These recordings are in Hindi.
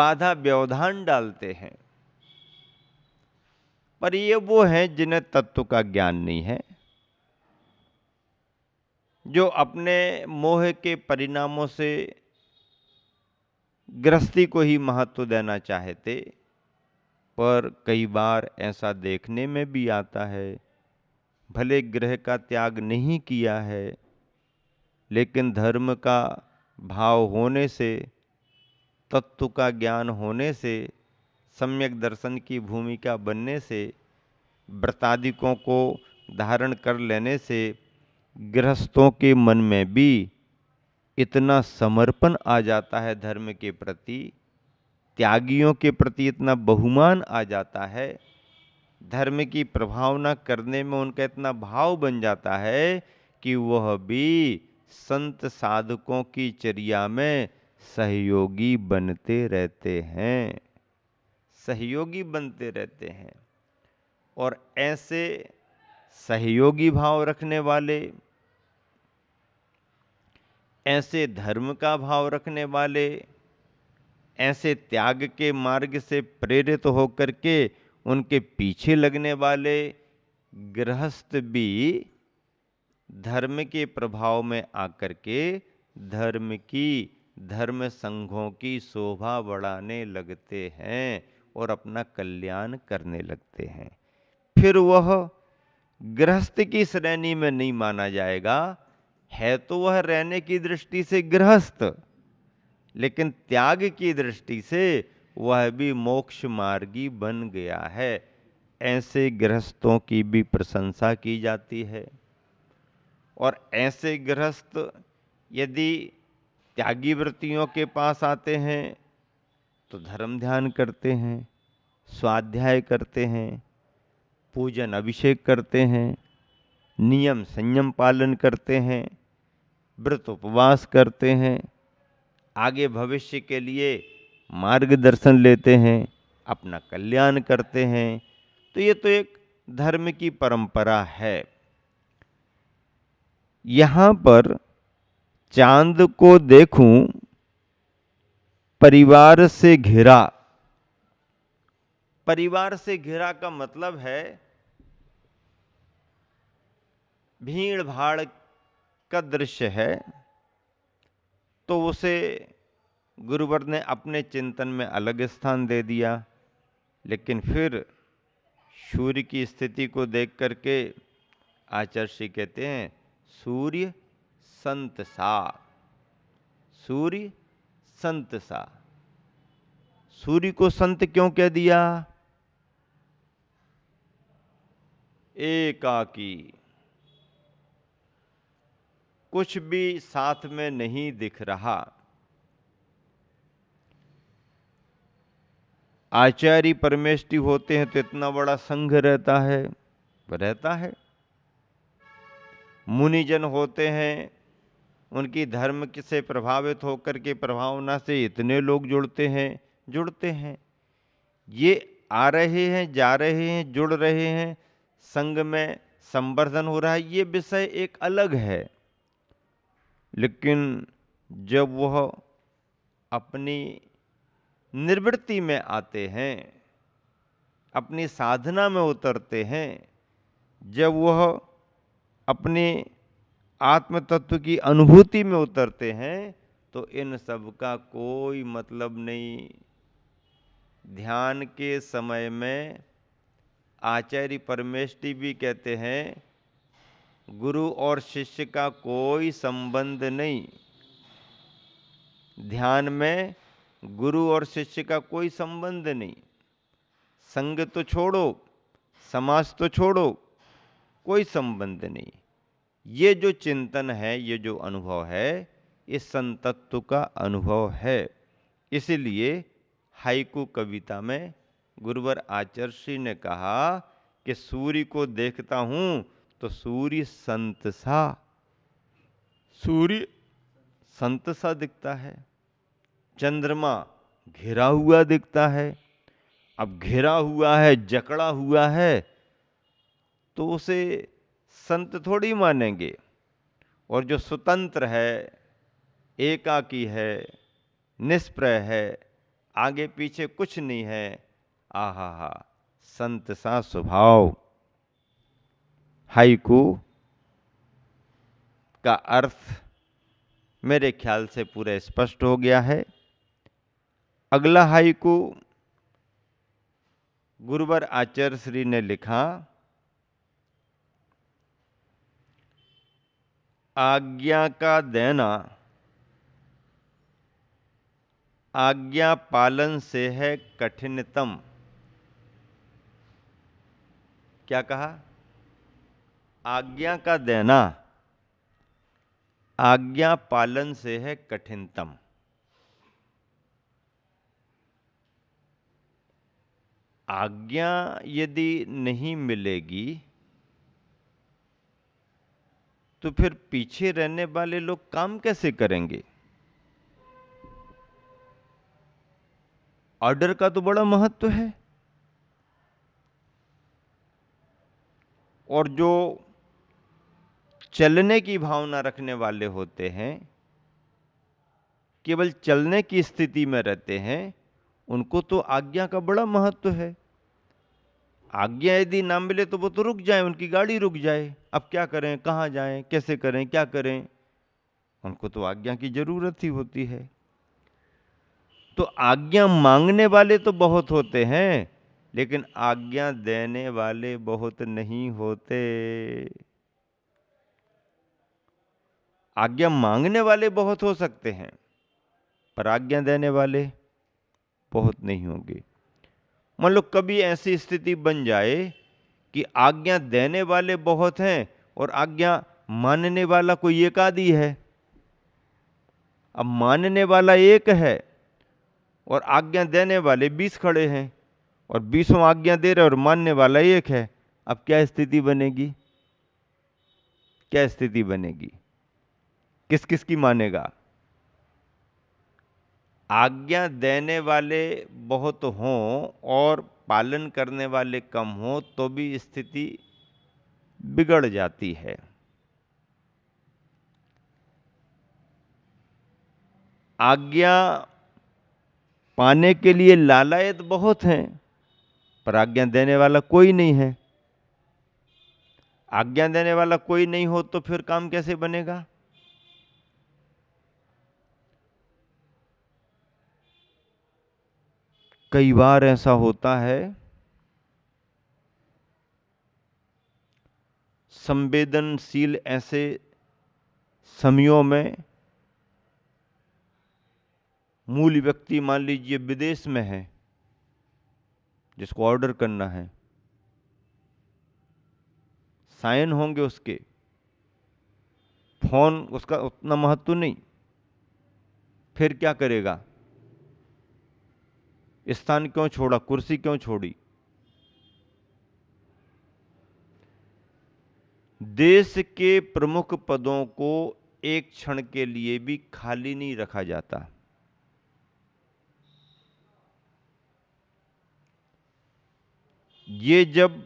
बाधा व्यवधान डालते हैं। पर ये वो हैं जिन्हें तत्व का ज्ञान नहीं है, जो अपने मोह के परिणामों से गृहस्थी को ही महत्व देना चाहते। पर कई बार ऐसा देखने में भी आता है, भले गृह का त्याग नहीं किया है, लेकिन धर्म का भाव होने से, तत्व का ज्ञान होने से, सम्यक दर्शन की भूमिका बनने से, व्रतादिकों को धारण कर लेने से गृहस्थों के मन में भी इतना समर्पण आ जाता है धर्म के प्रति, त्यागियों के प्रति इतना बहुमान आ जाता है, धर्म की प्रभावना करने में उनका इतना भाव बन जाता है कि वह भी संत साधकों की चर्या में सहयोगी बनते रहते हैं, सहयोगी बनते रहते हैं। और ऐसे सहयोगी भाव रखने वाले, ऐसे धर्म का भाव रखने वाले, ऐसे त्याग के मार्ग से प्रेरित होकर के उनके पीछे लगने वाले गृहस्थ भी धर्म के प्रभाव में आकर के धर्म संघों की शोभा बढ़ाने लगते हैं और अपना कल्याण करने लगते हैं। फिर वह गृहस्थ की श्रेणी में नहीं माना जाएगा, है तो वह रहने की दृष्टि से गृहस्थ, लेकिन त्याग की दृष्टि से वह भी मोक्ष मार्गी बन गया है। ऐसे गृहस्थों की भी प्रशंसा की जाती है। और ऐसे गृहस्थ यदि त्यागी वृत्तियों के पास आते हैं तो धर्म ध्यान करते हैं, स्वाध्याय करते हैं, पूजन अभिषेक करते हैं, नियम संयम पालन करते हैं, व्रत उपवास करते हैं, आगे भविष्य के लिए मार्गदर्शन लेते हैं, अपना कल्याण करते हैं। तो ये तो एक धर्म की परंपरा है। यहाँ पर चांद को देखूं परिवार से घिरा, परिवार से घिरा का मतलब है भीड़ भाड़ का दृश्य है, तो उसे गुरुवर ने अपने चिंतन में अलग स्थान दे दिया। लेकिन फिर सूर्य की स्थिति को देख करके आचार्य कहते हैं सूर्य संत सा, सूर्य संत सा। सूर्य को संत क्यों कह दिया? एकाकी, कुछ भी साथ में नहीं दिख रहा। आचार्य परमेष्टि होते हैं तो इतना बड़ा संघ रहता है। मुनिजन होते हैं, उनकी धर्म से प्रभावित होकर के प्रभावना से इतने लोग जुड़ते हैं। ये आ रहे हैं, जा रहे हैं, जुड़ रहे हैं, संघ में संवर्धन हो रहा है, ये विषय एक अलग है। लेकिन जब वह अपनी निर्वृत्ति में आते हैं, अपनी साधना में उतरते हैं, जब वह अपने आत्म तत्व की अनुभूति में उतरते हैं, तो इन सब का कोई मतलब नहीं। ध्यान के समय में आचार्य परमेष्टि भी कहते हैं गुरु और शिष्य का कोई संबंध नहीं। ध्यान में गुरु और शिष्य का कोई संबंध नहीं। संग तो छोड़ो, समाज तो छोड़ो, कोई संबंध नहीं। ये जो चिंतन है, ये जो अनुभव है, इस संतत्व का अनुभव है। इसीलिए हाइकू कविता में गुरुवर आचार्य ने कहा कि सूर्य को देखता हूं तो सूर्य संत सा, सूर्य संत सा दिखता है। चंद्रमा घिरा हुआ दिखता है। अब घिरा हुआ है, जकड़ा हुआ है, तो उसे संत थोड़ी मानेंगे। और जो स्वतंत्र है, एकाकी है, निष्प्रय है, आगे पीछे कुछ नहीं है। आहा हा, संत सा स्वभाव। हाइकू का अर्थ मेरे ख्याल से पूरा स्पष्ट हो गया है। अगला हाइकू गुरुवर आचार्य श्री ने लिखा, आज्ञा का देना आज्ञा पालन से है कठिनतम। क्या कहा? आज्ञा का देना आज्ञा पालन से है कठिनतम। आज्ञा यदि नहीं मिलेगी तो फिर पीछे रहने वाले लोग काम कैसे करेंगे? ऑर्डर का तो बड़ा महत्व है। और जो चलने की भावना रखने वाले होते हैं, केवल चलने की स्थिति में रहते हैं, उनको तो आज्ञा का बड़ा महत्व है। आज्ञा यदि ना मिले तो वो तो रुक जाए, उनकी गाड़ी रुक जाए। अब क्या करें, कहाँ जाएं, कैसे करें, क्या करें? उनको तो आज्ञा की जरूरत ही होती है। तो आज्ञा मांगने वाले तो बहुत होते हैं, लेकिन आज्ञा देने वाले बहुत नहीं होते। आज्ञा मांगने वाले बहुत हो सकते हैं, पर आज्ञा देने वाले बहुत नहीं होंगे। मान लो कभी ऐसी स्थिति बन जाए कि आज्ञा देने वाले बहुत हैं और आज्ञा मानने वाला कोई एक आदि है। अब मानने वाला एक है और आज्ञा देने वाले 20 खड़े हैं, और 20 आज्ञा दे रहे और मानने वाला एक है। अब क्या स्थिति बनेगी? क्या स्थिति बनेगी? किस किस की मानेगा? आज्ञा देने वाले बहुत हों और पालन करने वाले कम हों तो भी स्थिति बिगड़ जाती है। आज्ञा पाने के लिए लालायत बहुत हैं, पर आज्ञा देने वाला कोई नहीं है। आज्ञा देने वाला कोई नहीं हो तो फिर काम कैसे बनेगा? कई बार ऐसा होता है, संवेदनशील ऐसे समयों में मूल व्यक्ति मान लीजिए विदेश में है, जिसको ऑर्डर करना है, साइन होंगे उसके, फोन उसका उतना महत्व नहीं, फिर क्या करेगा? स्थान क्यों छोड़ा, कुर्सी क्यों छोड़ी? देश के प्रमुख पदों को एक क्षण के लिए भी खाली नहीं रखा जाता। ये जब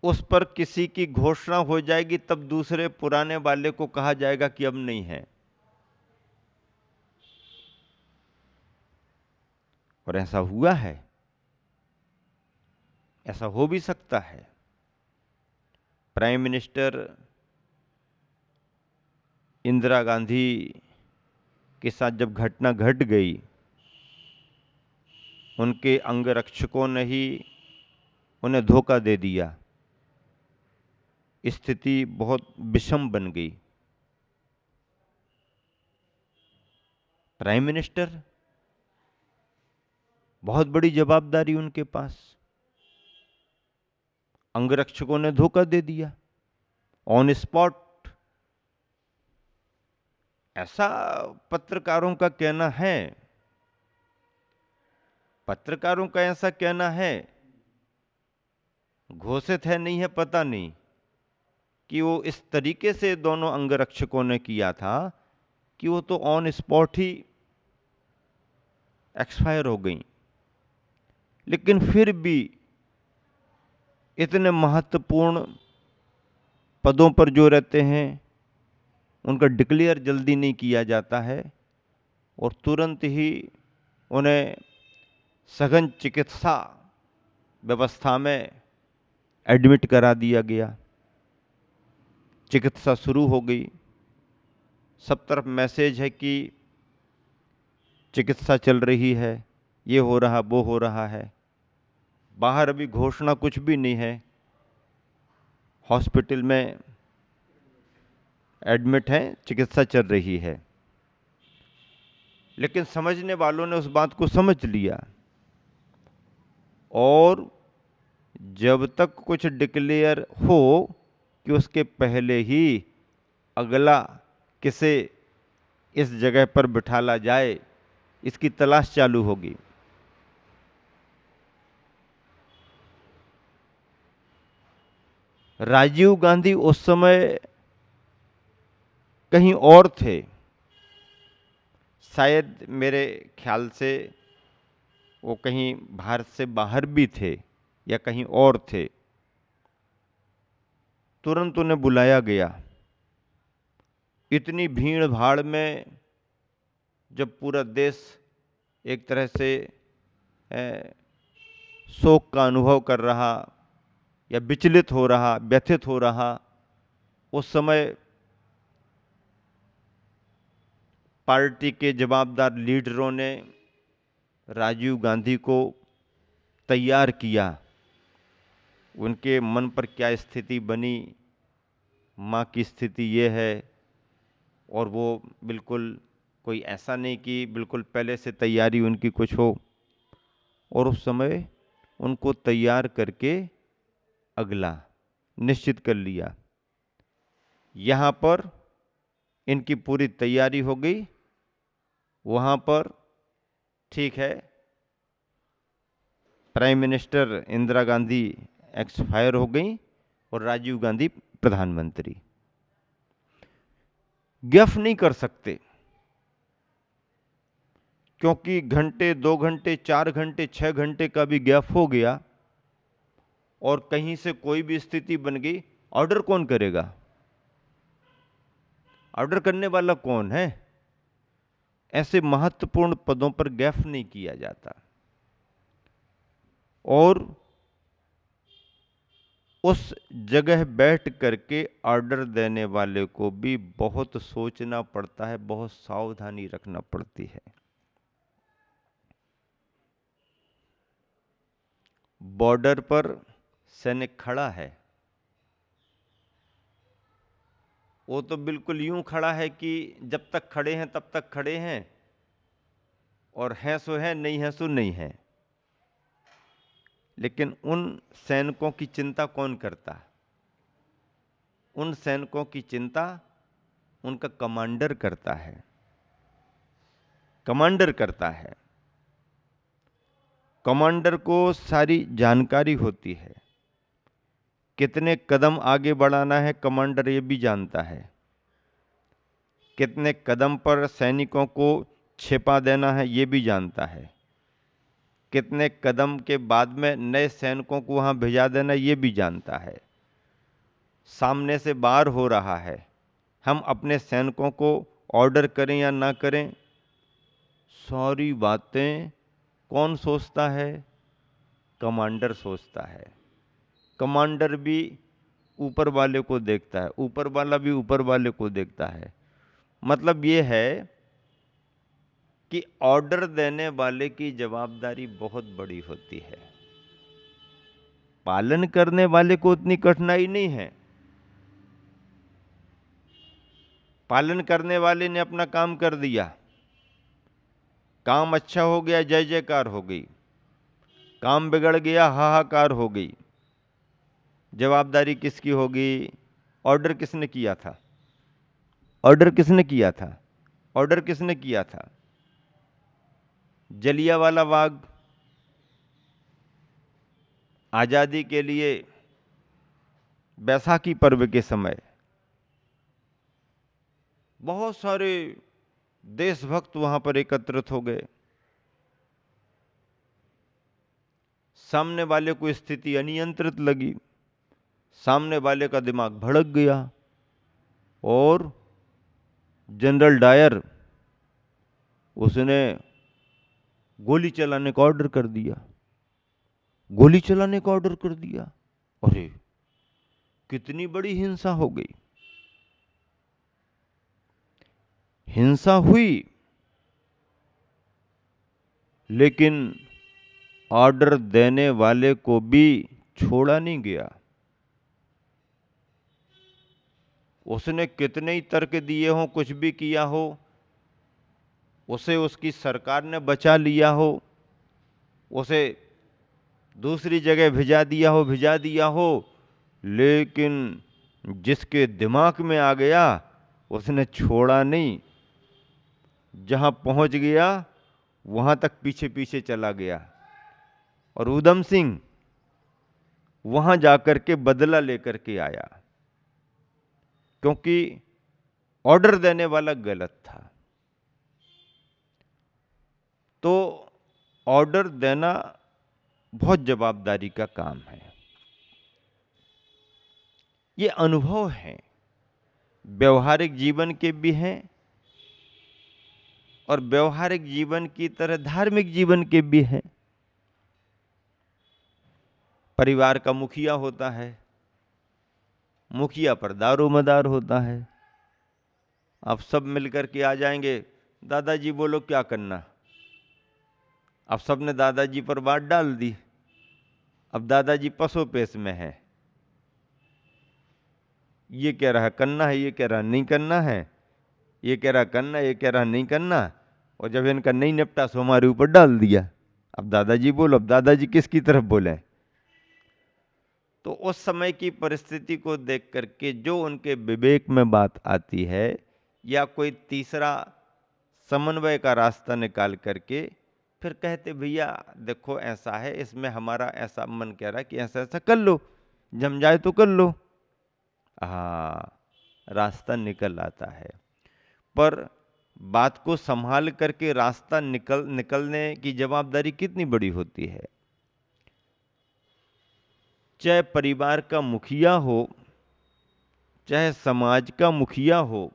उस पर किसी की घोषणा हो जाएगी तब दूसरे पुराने वाले को कहा जाएगा कि अब नहीं है। और ऐसा हुआ है, ऐसा हो भी सकता है। प्राइम मिनिस्टर इंदिरा गांधी के साथ जब घटना घट गई, उनके अंगरक्षकों ने ही उन्हें धोखा दे दिया। स्थिति बहुत विषम बन गई। प्राइम मिनिस्टर, बहुत बड़ी जवाबदारी उनके पास, अंगरक्षकों ने धोखा दे दिया ऑन स्पॉट। ऐसा पत्रकारों का कहना है, पत्रकारों का ऐसा कहना है, घोषित है नहीं है पता नहीं, कि वो इस तरीके से दोनों अंगरक्षकों ने किया था कि वो तो ऑन स्पॉट ही एक्सपायर हो गई। लेकिन फिर भी इतने महत्वपूर्ण पदों पर जो रहते हैं, उनका डिक्लेयर जल्दी नहीं किया जाता है, और तुरंत ही उन्हें सघन चिकित्सा व्यवस्था में एडमिट करा दिया गया। चिकित्सा शुरू हो गई। सब तरफ मैसेज है कि चिकित्सा चल रही है, ये हो रहा वो हो रहा है। बाहर अभी घोषणा कुछ भी नहीं है, हॉस्पिटल में एडमिट हैं, चिकित्सा चल रही है। लेकिन समझने वालों ने उस बात को समझ लिया और जब तक कुछ डिक्लेयर हो कि उसके पहले ही अगला किसे इस जगह पर बिठाला जाए, इसकी तलाश चालू होगी। राजीव गांधी उस समय कहीं और थे, शायद मेरे ख्याल से वो कहीं भारत से बाहर भी थे या कहीं और थे। तुरंत उन्हें बुलाया गया। इतनी भीड़ भाड़ में जब पूरा देश एक तरह से शोक का अनुभव कर रहा या विचलित हो रहा, व्यथित हो रहा, उस समय पार्टी के जवाबदार लीडरों ने राजीव गांधी को तैयार किया। उनके मन पर क्या स्थिति बनी, माँ की स्थिति ये है, और वो बिल्कुल कोई ऐसा नहीं कि बिल्कुल पहले से तैयारी उनकी कुछ हो, और उस समय उनको तैयार करके अगला निश्चित कर लिया। यहाँ पर इनकी पूरी तैयारी हो गई, वहाँ पर ठीक है prime minister Indira Gandhi expire हो गई और राजीव गांधी प्रधानमंत्री। गैफ नहीं कर सकते, क्योंकि घंटे, 2 घंटे, 4 घंटे, 6 घंटे का भी गैप हो गया और कहीं से कोई भी स्थिति बन गई, ऑर्डर कौन करेगा? ऑर्डर करने वाला कौन है? ऐसे महत्वपूर्ण पदों पर गैफ नहीं किया जाता। और उस जगह बैठ करके ऑर्डर देने वाले को भी बहुत सोचना पड़ता है, बहुत सावधानी रखना पड़ती है। बॉर्डर पर सैनिक खड़ा है, वो तो बिल्कुल यूं खड़ा है कि जब तक खड़े हैं तब तक खड़े हैं, और है सो है, नहीं है सो नहीं है। लेकिन उन सैनिकों की चिंता कौन करता? उन सैनिकों की चिंता उनका कमांडर करता है। कमांडर करता है। कमांडर को सारी जानकारी होती है, कितने कदम आगे बढ़ाना है कमांडर ये भी जानता है, कितने कदम पर सैनिकों को छिपा देना है ये भी जानता है, कितने कदम के बाद में नए सैनिकों को वहां भेजा देना ये भी जानता है। सामने से वार हो रहा है, हम अपने सैनिकों को ऑर्डर करें या ना करें, सारी बातें कौन सोचता है? कमांडर सोचता है। कमांडर भी ऊपर वाले को देखता है, ऊपर वाला भी ऊपर वाले को देखता है। मतलब ये है कि ऑर्डर देने वाले की जवाबदारी बहुत बड़ी होती है, पालन करने वाले को उतनी कठिनाई नहीं है। पालन करने वाले ने अपना काम कर दिया, काम अच्छा हो गया, जय जयकार हो गई। काम बिगड़ गया, हाहाकार हो गई। जवाबदारी किसकी होगी? ऑर्डर किसने किया था? ऑर्डर किसने किया था? ऑर्डर किसने किया था? जलियांवाला बाग आजादी के लिए बैसाखी पर्व के समय बहुत सारे देशभक्त वहां पर एकत्रित हो गए। सामने वाले को स्थिति अनियंत्रित लगी, सामने वाले का दिमाग भड़क गया और जनरल डायर उसने गोली चलाने का ऑर्डर कर दिया, गोली चलाने का ऑर्डर कर दिया। अरे कितनी बड़ी हिंसा हो गई। हिंसा हुई, लेकिन ऑर्डर देने वाले को भी छोड़ा नहीं गया। उसने कितने ही तर्क दिए हों, कुछ भी किया हो, उसे उसकी सरकार ने बचा लिया हो, उसे दूसरी जगह भिजा दिया हो, लेकिन जिसके दिमाग में आ गया उसने छोड़ा नहीं। जहां पहुंच गया वहां तक पीछे पीछे चला गया। और ऊधम सिंह वहां जाकर के बदला लेकर के आया, क्योंकि ऑर्डर देने वाला गलत था। तो ऑर्डर देना बहुत जवाबदारी का काम है। ये अनुभव हैं, व्यवहारिक जीवन के भी हैं और व्यवहारिक जीवन की तरह धार्मिक जीवन के भी हैं। परिवार का मुखिया होता है, मुखिया पर दारोमदार होता है। अब सब मिलकर के आ जाएंगे, दादाजी बोलो क्या करना। अब सबने दादाजी पर बात डाल दी। अब दादाजी पसोपेश में है, ये कह रहा करना है, ये कह रहा नहीं करना है, ये कह रहा करना, ये कह रहा नहीं करना। और जब इनका नहीं निपटा सो हमारे ऊपर डाल दिया। अब दादाजी बोलो, अब दादाजी किसकी तरफ बोले। तो उस समय की परिस्थिति को देख करके जो उनके विवेक में बात आती है, या कोई तीसरा समन्वय का रास्ता निकाल करके फिर कहते भैया देखो ऐसा है, इसमें हमारा ऐसा मन कह रहा है कि ऐसा ऐसा कर लो, जम जाए तो कर लो। हाँ, रास्ता निकल आता है। पर बात को संभाल करके रास्ता निकलने की जवाबदारी कितनी बड़ी होती है। चाहे परिवार का मुखिया हो, चाहे समाज का मुखिया हो,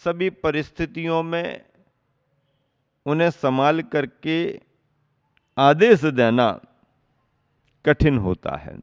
सभी परिस्थितियों में उन्हें संभाल करके आदेश देना कठिन होता है।